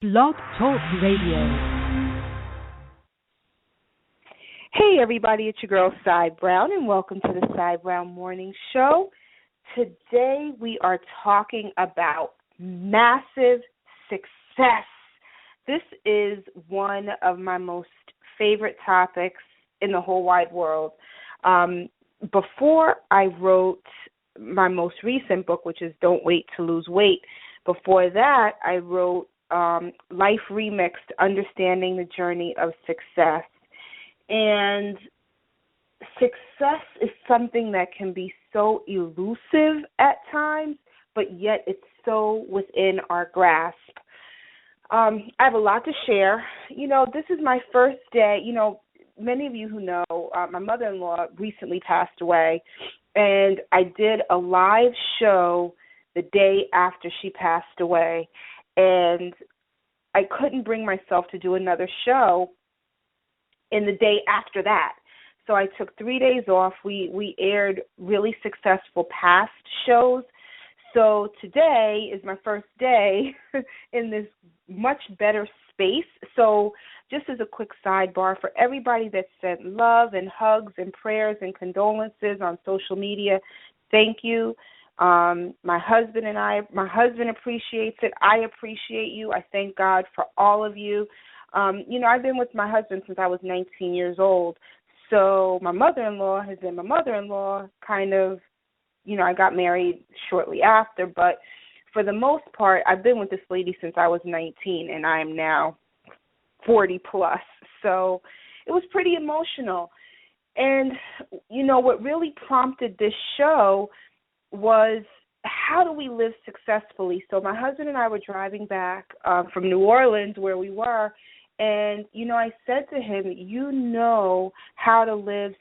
Blog Talk Radio. Hey everybody, it's your girl Cy Brown and welcome to the Cy Brown Morning Show. Today we are talking about massive success. This is one of my most favorite topics in the whole wide world. Before I wrote my most recent book, which is Don't Wait to Lose Weight, before that I wrote Life Remixed, Understanding the Journey of Success. And success is something that can be so elusive at times, but yet it's so within our grasp. I have a lot to share. This is my first day. Many of you who know, my mother-in-law recently passed away, and I did a live show the day after she passed away. And I couldn't bring myself to do another show in the day after that. So I took 3 days off. We aired really successful past shows. So today is my first day in this much better space. So just as a quick sidebar, for everybody that sent love and hugs and prayers and condolences on social media, thank you. My husband appreciates it. I appreciate you. I thank God for all of you. I've been with my husband since I was 19 years old. So my mother-in-law has been my mother-in-law I got married shortly after. But for the most part, I've been with this lady since I was 19, and I am now 40 plus. So it was pretty emotional. And, what really prompted this show was, how do we live successfully? So my husband and I were driving back from New Orleans, where we were, and, I said to him, you knew how to live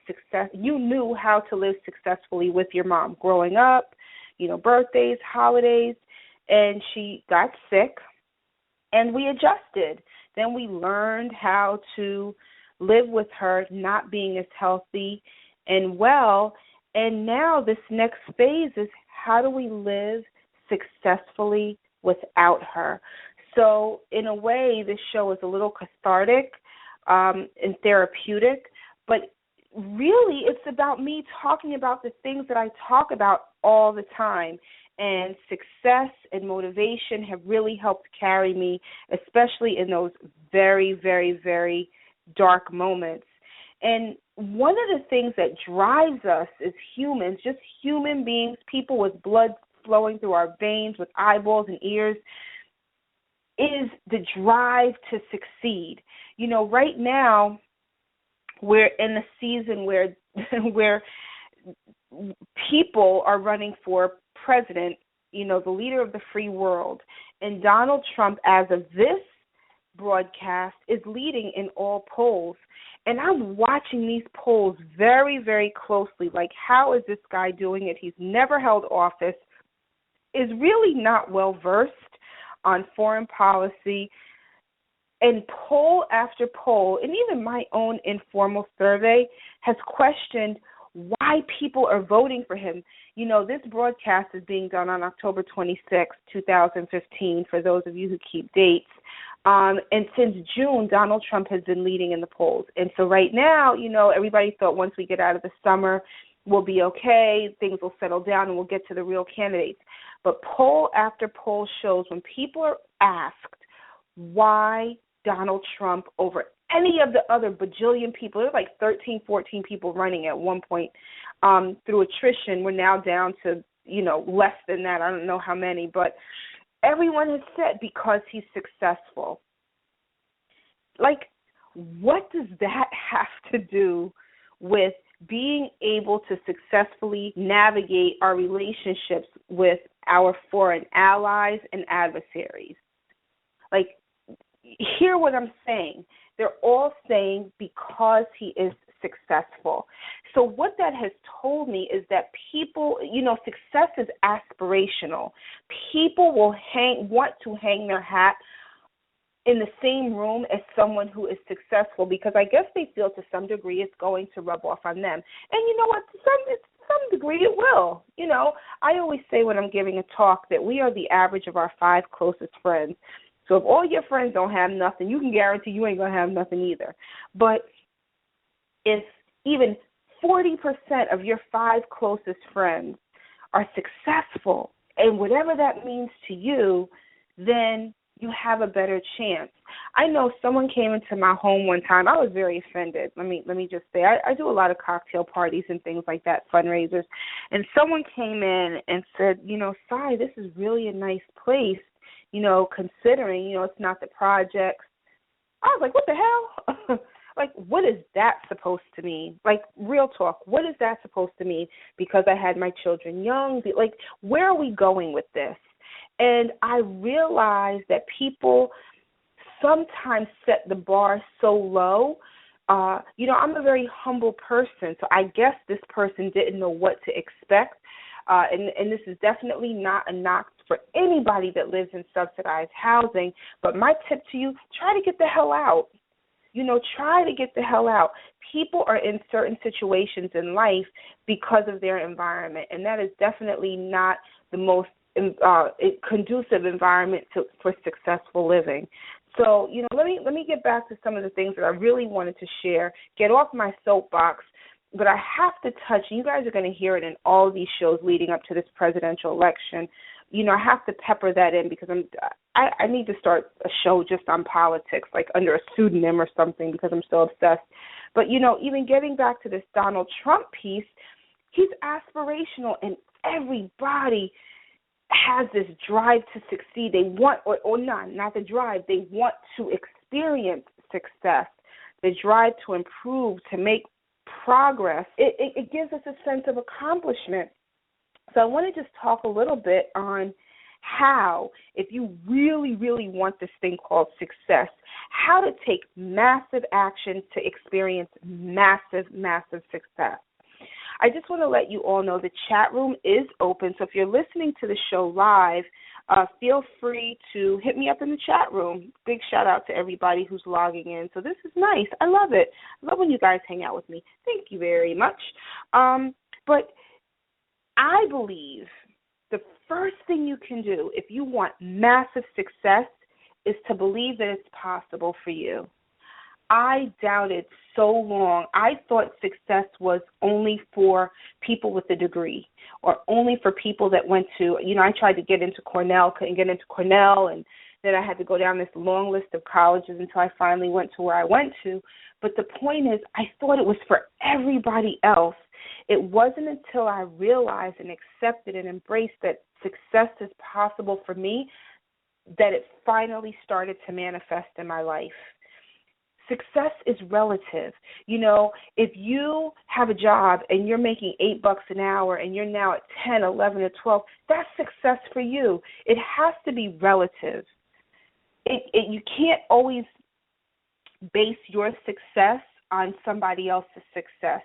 successfully with your mom growing up, birthdays, holidays, and she got sick, and we adjusted. Then we learned how to live with her not being as healthy and well. And now this next phase is, how do we live successfully without her? So in a way, this show is a little cathartic and therapeutic, but really it's about me talking about the things that I talk about all the time. And success and motivation have really helped carry me, especially in those very, very, very dark moments. And one of the things that drives us as humans, just human beings, people with blood flowing through our veins, with eyeballs and ears, is the drive to succeed. Right now we're in a season where people are running for president, the leader of the free world. And Donald Trump, as of this broadcast, is leading in all polls. And I'm watching these polls very, very closely. Like, how is this guy doing it? He's never held office, is really not well versed on foreign policy. And poll after poll, and even my own informal survey, has questioned why people are voting for him. This broadcast is being done on October 26, 2015, for those of you who keep dates. And since June, Donald Trump has been leading in the polls. And so right now, everybody thought once we get out of the summer, we'll be okay, things will settle down, and we'll get to the real candidates. But poll after poll shows when people are asked why Donald Trump over any of the other bajillion people, there's like 13, 14 people running at one point through attrition. We're now down to, less than that. I don't know how many, but everyone has said because he's successful. Like, what does that have to do with being able to successfully navigate our relationships with our foreign allies and adversaries? Like, hear what I'm saying. They're all saying because he is successful. So what that has told me is that people, success is aspirational. People will want to hang their hat in the same room as someone who is successful, because I guess they feel to some degree it's going to rub off on them. And you know what? To some degree it will. I always say when I'm giving a talk that we are the average of our 5 closest friends. So if all your friends don't have nothing, you can guarantee you ain't going to have nothing either. But if even 40% of your 5 closest friends are successful, and whatever that means to you, then you have a better chance. I know someone came into my home one time. I was very offended. Let me just say, I do a lot of cocktail parties and things like that, fundraisers. And someone came in and said, Sai, this is really a nice place, considering, it's not the projects. I was like, what the hell? Like, what is that supposed to mean? Like, real talk, what is that supposed to mean? Because I had my children young? Like, where are we going with this? And I realized that people sometimes set the bar so low. I'm a very humble person, so I guess this person didn't know what to expect. And this is definitely not a knock for anybody that lives in subsidized housing. But my tip to you, try to get the hell out. Try to get the hell out. People are in certain situations in life because of their environment, and that is definitely not the most conducive environment for successful living. So, let me get back to some of the things that I really wanted to share, get off my soapbox, but I have to touch, and you guys are going to hear it in all these shows leading up to this presidential election. I have to pepper that in because I need to start a show just on politics, like under a pseudonym or something, because I'm so obsessed. But, even getting back to this Donald Trump piece, he's aspirational, and everybody has this drive to succeed. They want, or not the drive, they want to experience success, the drive to improve, to make progress. It gives us a sense of accomplishment. So I want to just talk a little bit on how, if you really, really want this thing called success, how to take massive action to experience massive, massive success. I just want to let you all know the chat room is open. So if you're listening to the show live, feel free to hit me up in the chat room. Big shout out to everybody who's logging in. So this is nice. I love it. I love when you guys hang out with me. Thank you very much. But I believe the first thing you can do if you want massive success is to believe that it's possible for you. I doubted so long. I thought success was only for people with a degree or only for people that went to, I tried to get into Cornell, couldn't get into Cornell, and then I had to go down this long list of colleges until I finally went to where I went to. But the point is, I thought it was for everybody else. It wasn't until I realized and accepted and embraced that success is possible for me that it finally started to manifest in my life. Success is relative. If you have a job and you're making $8 an hour and you're now at 10, 11, or 12, that's success for you. It has to be relative. You can't always base your success on somebody else's success.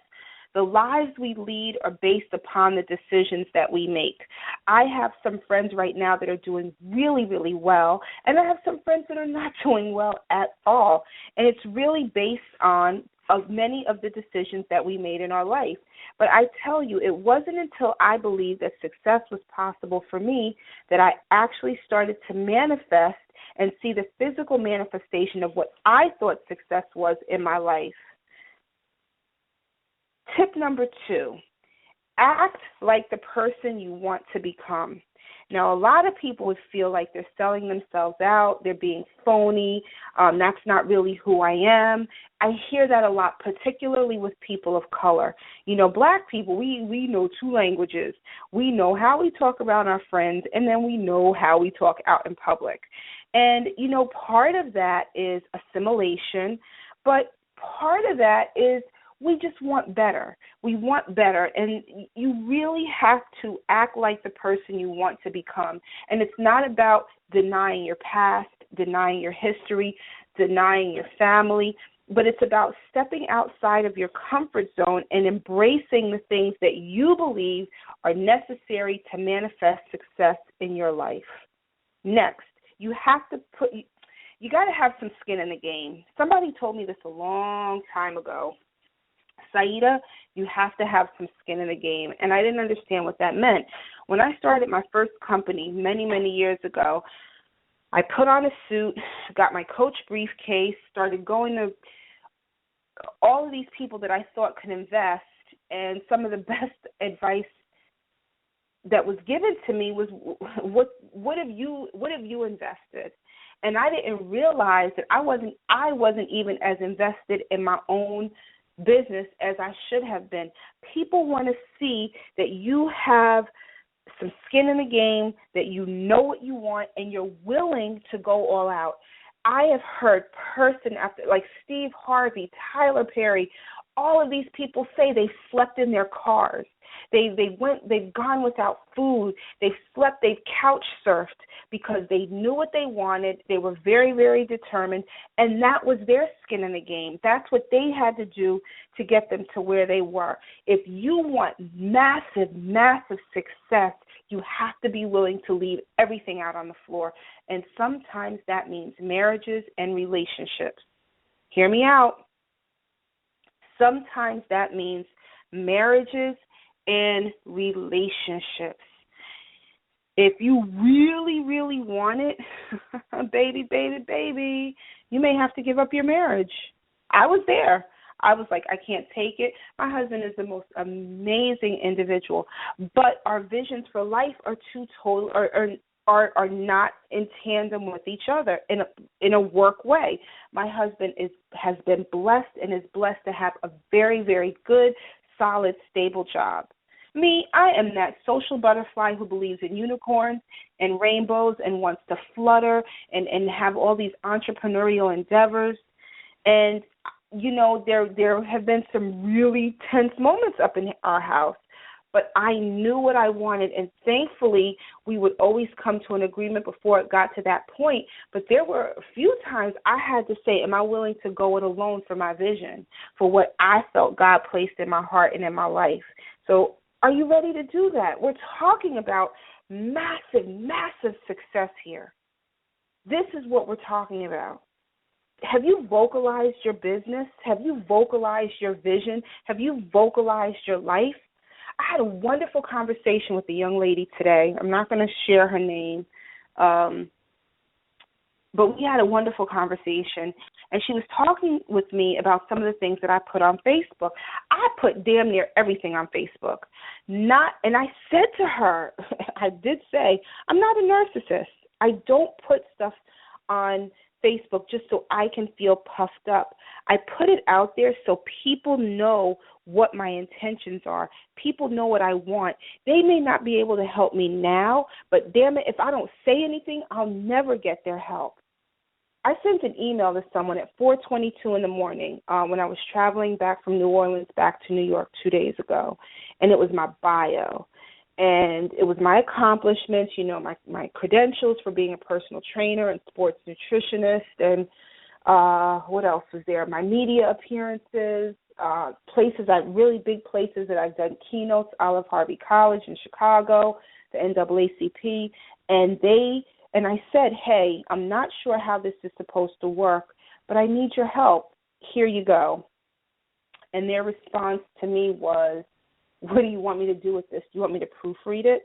The lives we lead are based upon the decisions that we make. I have some friends right now that are doing really, really well, and I have some friends that are not doing well at all. And it's really based on many of the decisions that we made in our life. But I tell you, it wasn't until I believed that success was possible for me that I actually started to manifest and see the physical manifestation of what I thought success was in my life. Tip number 2, act like the person you want to become. Now, a lot of people would feel like they're selling themselves out, they're being phony, that's not really who I am. I hear that a lot, particularly with people of color. Black people, we know 2 languages. We know how we talk about our friends, and then we know how we talk out in public. And, part of that is assimilation, but part of that is we just want better. We want better, and you really have to act like the person you want to become. And it's not about denying your past, denying your history, denying your family, but it's about stepping outside of your comfort zone and embracing the things that you believe are necessary to manifest success in your life. Next, you got to have some skin in the game. Somebody told me this a long time ago. Saida, you have to have some skin in the game. And I didn't understand what that meant. When I started my first company many, many years ago, I put on a suit, got my Coach briefcase, started going to all of these people that I thought could invest, and some of the best advice that was given to me was, what have you invested? And I didn't realize that I wasn't even as invested in my own business as I should have been. People want to see that you have some skin in the game, that you know what you want, and you're willing to go all out. I have heard person after, like Steve Harvey, Tyler Perry, all of these people say they slept in their cars. They've gone without food. They've slept, they've couch surfed because they knew what they wanted. They were very, very determined, and that was their skin in the game. That's what they had to do to get them to where they were. If you want massive, massive success, you have to be willing to leave everything out on the floor, and sometimes that means marriages and relationships. Hear me out. Sometimes that means marriages and relationships. If you really, really want it, baby, you may have to give up your marriage. I was there. I was like, I can't take it. My husband is the most amazing individual, but our visions for life are are not in tandem with each other in a work way. My husband has been blessed and is blessed to have a very, very good, solid, stable job. Me, I am that social butterfly who believes in unicorns and rainbows and wants to flutter and have all these entrepreneurial endeavors. And, you know, there have been some really tense moments up in our house. But I knew what I wanted, and thankfully we would always come to an agreement before it got to that point. But there were a few times I had to say, am I willing to go it alone for my vision, for what I felt God placed in my heart and in my life? So are you ready to do that? We're talking about massive, massive success here. This is what we're talking about. Have you vocalized your business? Have you vocalized your vision? Have you vocalized your life? I had a wonderful conversation with a young lady today. I'm not going to share her name, but we had a wonderful conversation, and she was talking with me about some of the things that I put on Facebook. I put damn near everything on Facebook. And I said to her, I did say, I'm not a narcissist. I don't put stuff on Facebook just so I can feel puffed up. I put it out there so people know what my intentions are. People know what I want. They may not be able to help me now, but damn it, if I don't say anything, I'll never get their help. I sent an email to someone at 4:22 in the morning when I was traveling back from New Orleans back to New York 2 days ago, and it was my bio. And it was my accomplishments, you know, my credentials for being a personal trainer and sports nutritionist, and what else was there? My media appearances, really big places that I've done keynotes, Olive Harvey College in Chicago, the NAACP, and I said, hey, I'm not sure how this is supposed to work, but I need your help. Here you go. And their response to me was, what do you want me to do with this? Do you want me to proofread it?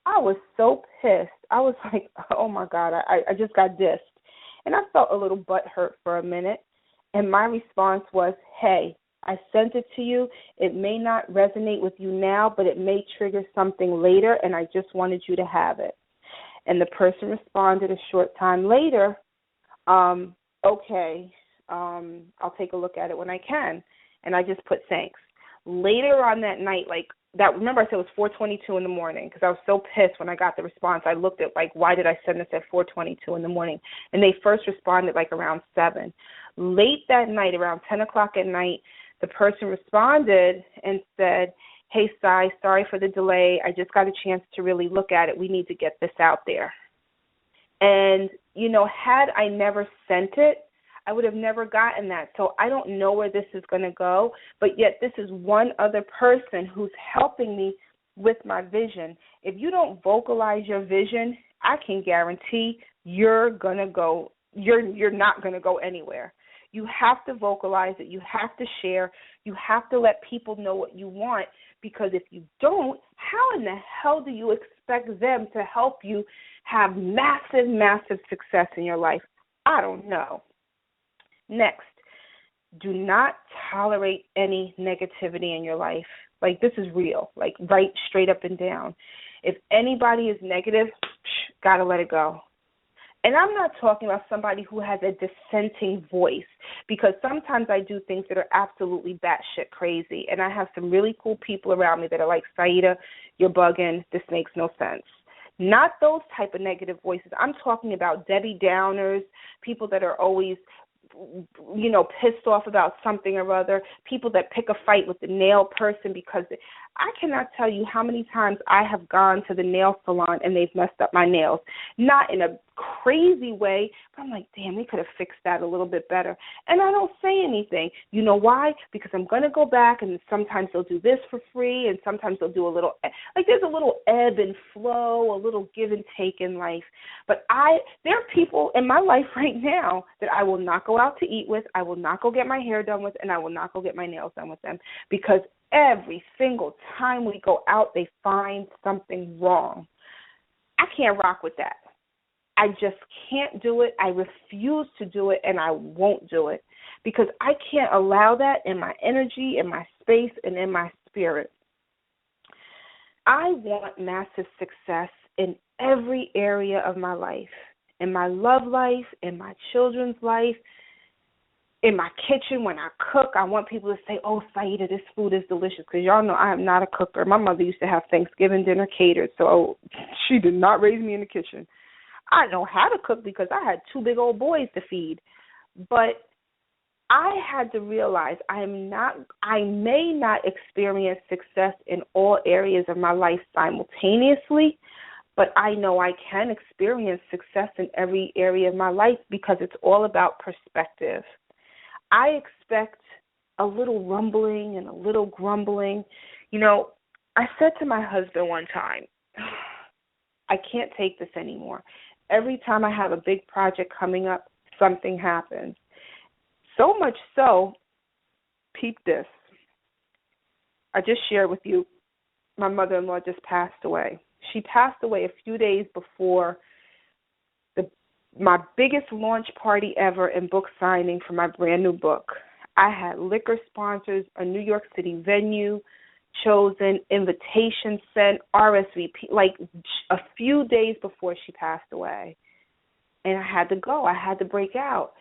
I was so pissed. I was like, oh, my God, I just got dissed. And I felt a little butthurt for a minute. And my response was, hey, I sent it to you. It may not resonate with you now, but it may trigger something later, and I just wanted you to have it. And the person responded a short time later, okay, I'll take a look at it when I can. And I just put thanks. Later on that night, remember I said it was 4:22 in the morning because I was so pissed when I got the response. I looked at, why did I send this at 4:22 in the morning? And they first responded, around 7. Late that night, around 10 o'clock at night, the person responded and said, hey, Sai, sorry for the delay. I just got a chance to really look at it. We need to get this out there. And, had I never sent it, I would have never gotten that. So I don't know where this is going to go, but yet this is one other person who's helping me with my vision. If you don't vocalize your vision, I can guarantee you're not going to go anywhere. You have to vocalize it. You have to share. You have to let people know what you want, because if you don't, how in the hell do you expect them to help you have massive, massive success in your life? I don't know. Next, do not tolerate any negativity in your life. Like, this is real, like right straight up and down. If anybody is negative, got to let it go. And I'm not talking about somebody who has a dissenting voice, because sometimes I do things that are absolutely batshit crazy, and I have some really cool people around me that are like, Saida, you're bugging, this makes no sense. Not those type of negative voices. I'm talking about Debbie Downers, people that are always, pissed off about something or other, people that pick a fight with the nail person, because I cannot tell you how many times I have gone to the nail salon and they've messed up my nails. Not in a crazy way, but I'm like, damn, we could have fixed that a little bit better. And I don't say anything. You know why? Because I'm going to go back, and sometimes they'll do this for free, and sometimes they'll do a little, like there's a little ebb and flow, a little give and take in life. But there are people in my life right now that I will not go out to eat with, I will not go get my hair done with, and I will not go get my nails done with them, because every single time we go out, they find something wrong. I can't rock with that. I just can't do it. I refuse to do it, and I won't do it, because I can't allow that in my energy, in my space, and in my spirit. I want massive success in every area of my life, in my love life, in my children's life, in my kitchen. When I cook, I want people to say, oh, Saida, this food is delicious, because y'all know I am not a cooker. My mother used to have Thanksgiving dinner catered, so she did not raise me in the kitchen. I know how to cook because I had 2 big old boys to feed. But I had to realize I may not experience success in all areas of my life simultaneously, but I know I can experience success in every area of my life, because it's all about perspective. I expect a little rumbling and a little grumbling. I said to my husband one time, I can't take this anymore. Every time I have a big project coming up, something happens. So much so, peep this. I just shared with you, my mother-in-law just passed away. She passed away a few days before my biggest launch party ever in book signing for my brand new book. I had liquor sponsors, a New York City venue chosen, invitation sent, RSVP, like a few days before she passed away. And I had to go. I had to break out.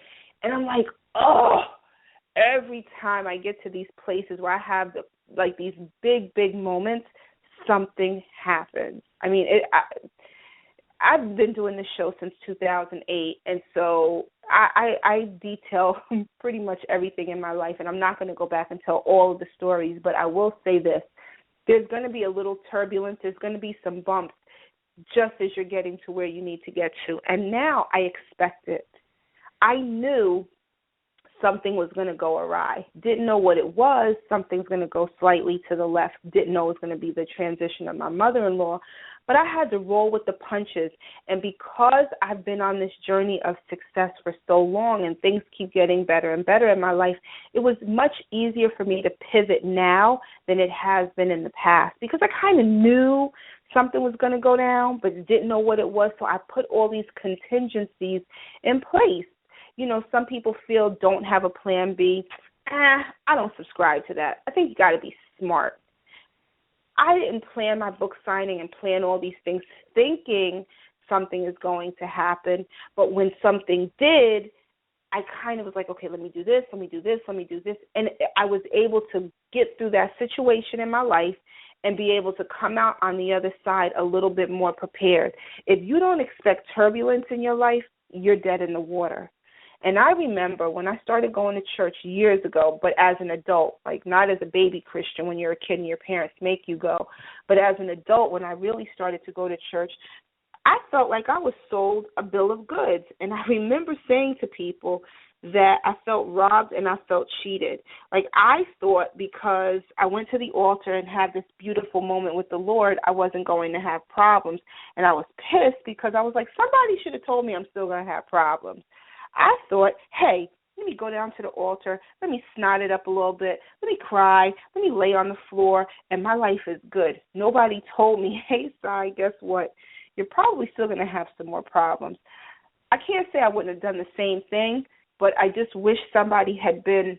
And I'm like, every time I get to these places where I have these big, big moments, something happens. I mean, I've been doing this show since 2008, and so I detail pretty much everything in my life, and I'm not going to go back and tell all of the stories, but I will say this. There's going to be a little turbulence. There's going to be some bumps just as you're getting to where you need to get to, and now I expect it. I knew something was going to go awry. Didn't know what it was. Something's going to go slightly to the left. Didn't know it was going to be the transition of my mother-in-law. But I had to roll with the punches. And because I've been on this journey of success for so long and things keep getting better and better in my life, it was much easier for me to pivot now than it has been in the past, because I kind of knew something was going to go down but didn't know what it was. So I put all these contingencies in place. Some people feel don't have a plan B. I don't subscribe to that. I think you got to be smart. I didn't plan my book signing and plan all these things thinking something is going to happen. But when something did, I kind of was like, okay, let me do this, let me do this, let me do this. And I was able to get through that situation in my life and be able to come out on the other side a little bit more prepared. If you don't expect turbulence in your life, you're dead in the water. And I remember when I started going to church years ago, but as an adult, like not as a baby Christian when you're a kid and your parents make you go, but as an adult when I really started to go to church, I felt like I was sold a bill of goods. And I remember saying to people that I felt robbed and I felt cheated. Like I thought because I went to the altar and had this beautiful moment with the Lord, I wasn't going to have problems. And I was pissed because I was like, somebody should have told me I'm still going to have problems. I thought, hey, let me go down to the altar, let me snot it up a little bit, let me cry, let me lay on the floor, and my life is good. Nobody told me, hey, Si, guess what? You're probably still going to have some more problems. I can't say I wouldn't have done the same thing, but I just wish somebody had been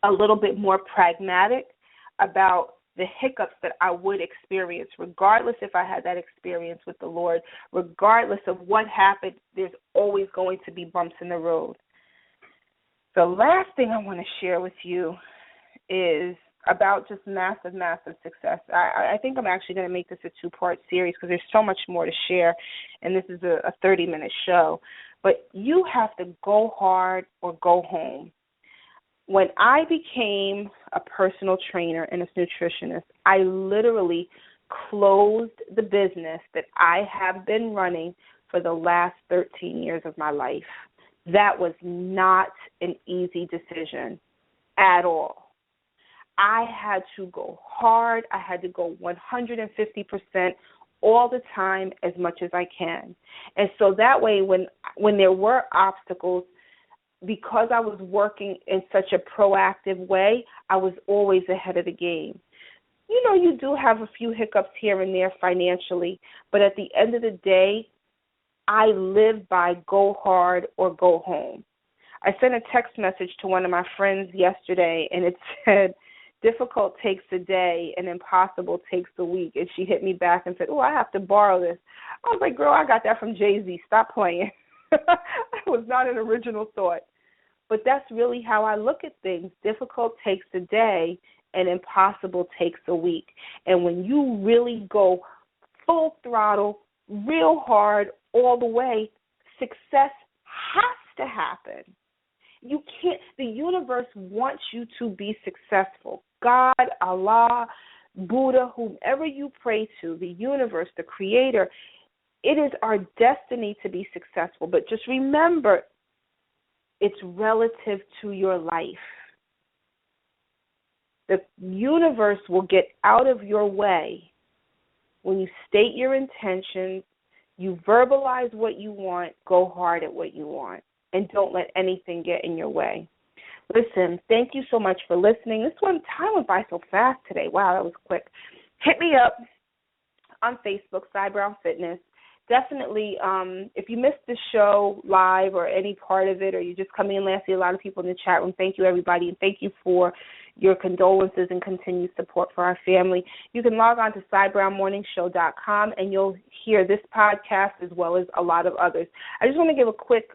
a little bit more pragmatic about the hiccups that I would experience, regardless if I had that experience with the Lord, regardless of what happened, there's always going to be bumps in the road. The last thing I want to share with you is about just massive, massive success. I think I'm actually going to make this a two-part series because there's so much more to share, and this is a 30-minute show. But you have to go hard or go home. When I became a personal trainer and a nutritionist, I literally closed the business that I have been running for the last 13 years of my life. That was not an easy decision at all. I had to go hard. I had to go 150% all the time, as much as I can. And so that way, when there were obstacles, because I was working in such a proactive way, I was always ahead of the game. You know, you do have a few hiccups here and there financially, but at the end of the day, I live by go hard or go home. I sent a text message to one of my friends yesterday, and it said, difficult takes a day and impossible takes a week. And she hit me back and said, oh, I have to borrow this. I was like, girl, I got that from Jay-Z. Stop playing. It was not an original thought. But that's really how I look at things. Difficult takes a day and impossible takes a week. And when you really go full throttle, real hard, all the way, success has to happen. You can't, the universe wants you to be successful. God, Allah, Buddha, whomever you pray to, the universe, the creator, it is our destiny to be successful. But just remember, it's relative to your life. The universe will get out of your way when you state your intentions, you verbalize what you want, go hard at what you want, and don't let anything get in your way. Listen, thank you so much for listening. Time went by so fast today. Wow, that was quick. Hit me up on Facebook, Cy Brown Fitness. Definitely, if you missed the show live or any part of it, or you just come in last, I see a lot of people in the chat room. Thank you, everybody, and thank you for your condolences and continued support for our family. You can log on to CyBrownMorningShow.com, and you'll hear this podcast as well as a lot of others. I just want to give a quick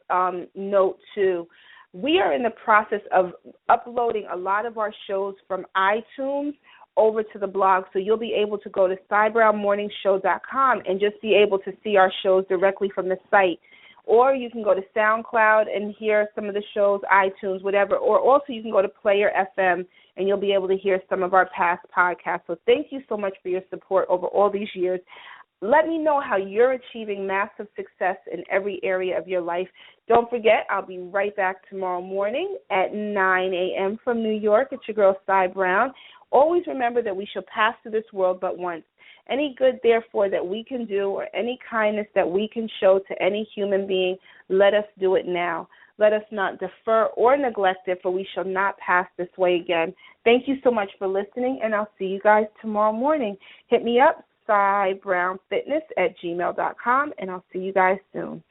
note, too. We are in the process of uploading a lot of our shows from iTunes over to the blog, so you'll be able to go to CyBrownMorningShow.com and just be able to see our shows directly from the site. Or you can go to SoundCloud and hear some of the shows, iTunes, whatever. Or also you can go to Player FM and you'll be able to hear some of our past podcasts. So thank you so much for your support over all these years. Let me know how you're achieving massive success in every area of your life. Don't forget, I'll be right back tomorrow morning at 9 a.m. from New York. It's your girl, Cy Brown. Always remember that we shall pass through this world but once. Any good, therefore, that we can do or any kindness that we can show to any human being, let us do it now. Let us not defer or neglect it, for we shall not pass this way again. Thank you so much for listening, and I'll see you guys tomorrow morning. Hit me up, CyBrownFitness@gmail.com, and I'll see you guys soon.